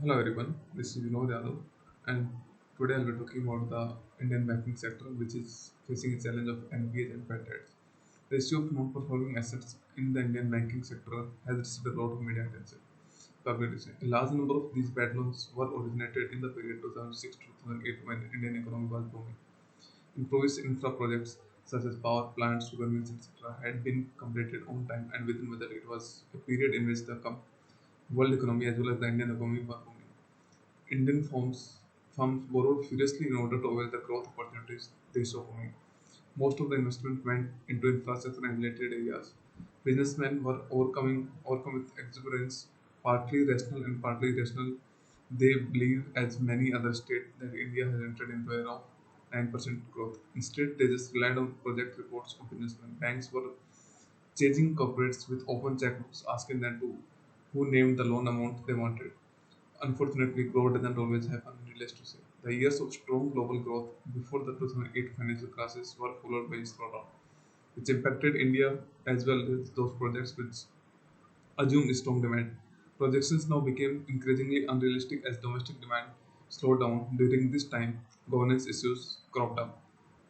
Hello everyone, this is Vinod Yadav, and today I'll be talking about the Indian banking sector, which is facing a challenge of NPAs and bad debts. The issue of non-performing assets in the Indian banking sector has received a lot of media attention. Public attention. A large number of these bad loans were originated in the period 2006 to 2008 when Indian economy was booming. Improvised infra projects such as power plants, sugar mills, etc., had been completed on time and within budget. It was a period in which the world economy as well as the Indian economy were booming. Indian firms borrowed furiously in order to avail the growth opportunities they saw coming. Most of the investment went into infrastructure and related areas. Businessmen were overcome with exuberance, partly rational and partly irrational. They believed, as many other states, that India has entered into an era of 9% growth. Instead, they just relied on project reports of businessmen. Banks were chasing corporates with open checkbooks, asking them to who named the loan amount they wanted. Unfortunately, growth doesn't always happen, needless to say. The years of strong global growth before the 2008 financial crisis were followed by a slowdown, which impacted India as well as those projects which assumed strong demand. Projections now became increasingly unrealistic as domestic demand slowed down. During this time, governance issues cropped up.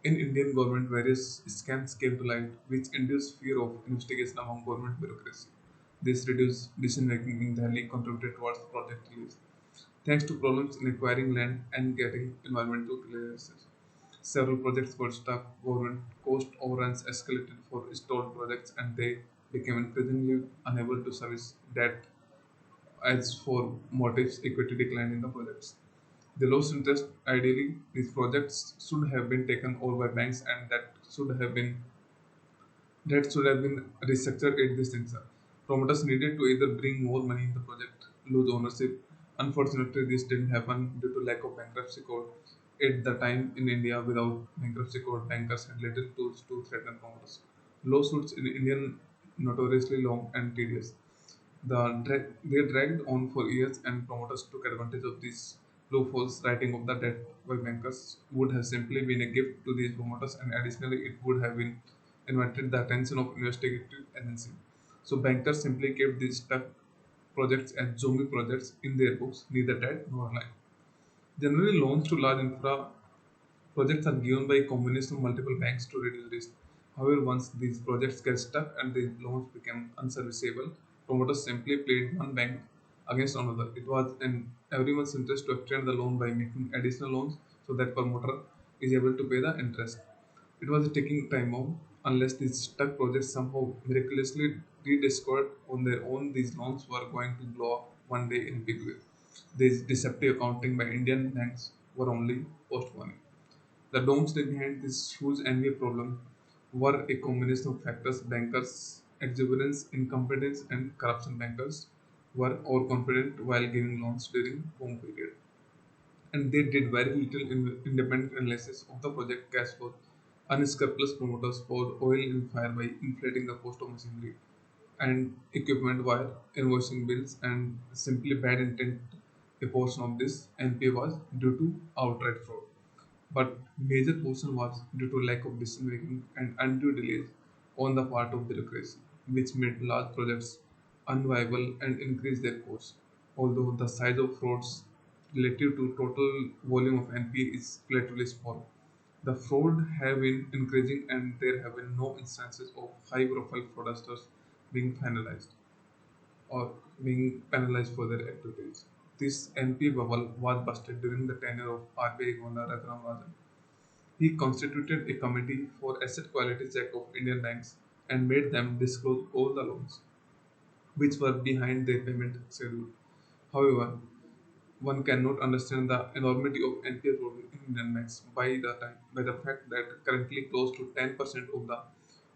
In Indian government, various scams came to light, which induced fear of investigation among government bureaucracy. This reduced decision making in Delhi contributed towards project delays. Thanks to problems in acquiring land and getting environmental clearances, several projects got stuck, government cost overruns escalated for stalled projects, and they became increasingly unable to service debt as for motives equity declined in the projects. The lost interest, ideally, these projects should have been taken over by banks and that should have been restructured at this juncture. Promoters needed to either bring more money in the project, lose ownership. Unfortunately, this didn't happen due to lack of bankruptcy code. At the time in India, without bankruptcy code, bankers had little tools to threaten promoters. Lawsuits in India notoriously long and tedious. They dragged on for years, and promoters took advantage of these loopholes. Writing off the debt by bankers would have simply been a gift to these promoters, and additionally, it would have been invited the attention of investigative agency. So bankers simply kept these stuck projects as zombie projects in their books, neither dead nor alive. Generally, loans to large infra projects are given by a combination of multiple banks to reduce risk. However, once these projects get stuck and the loans become unserviceable, promoters simply played one bank against another. It was in everyone's interest to extend the loan by making additional loans so that promoter is able to pay the interest. It was a ticking time bomb. Unless these stuck projects somehow miraculously rediscovered on their own, these loans were going to blow up one day in a big way. This deceptive accounting by Indian banks were only postponing. The doomsday behind this huge NVA problem were a combination of factors: bankers' exuberance, incompetence, and corruption. Bankers were overconfident while giving loans during boom period, and they did very little independent analysis of the project cash flow. Unscrupulous promoters poured oil in fire by inflating the cost of machinery and equipment while invoicing bills, and simply bad intent. A portion of this NPA was due to outright fraud, but major portion was due to lack of decision making and undue delays on the part of bureaucracy, which made large projects unviable and increased their costs. Although the size of frauds relative to total volume of NPA is relatively small, the fraud have been increasing and there have been no instances of high profile fraudsters being finalized or being penalized for their activities. This NPA bubble was busted during the tenure of RBI Governor Raghuram Rajan. He constituted a committee for asset quality check of Indian banks and made them disclose all the loans which were behind their payment schedule. However, one cannot understand the enormity of NPA problem in Indian banks by the fact that currently close to 10% of the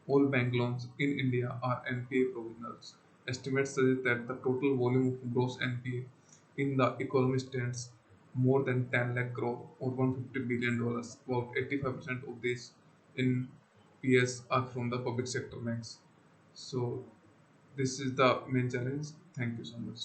all bank loans in India are NPA provisionals. Estimates suggest that the total volume of gross NPA in the economy stands more than 10 lakh crore or $150 billion. About 85% of these in PS are from the public sector banks. So this is the main challenge. Thank you so much.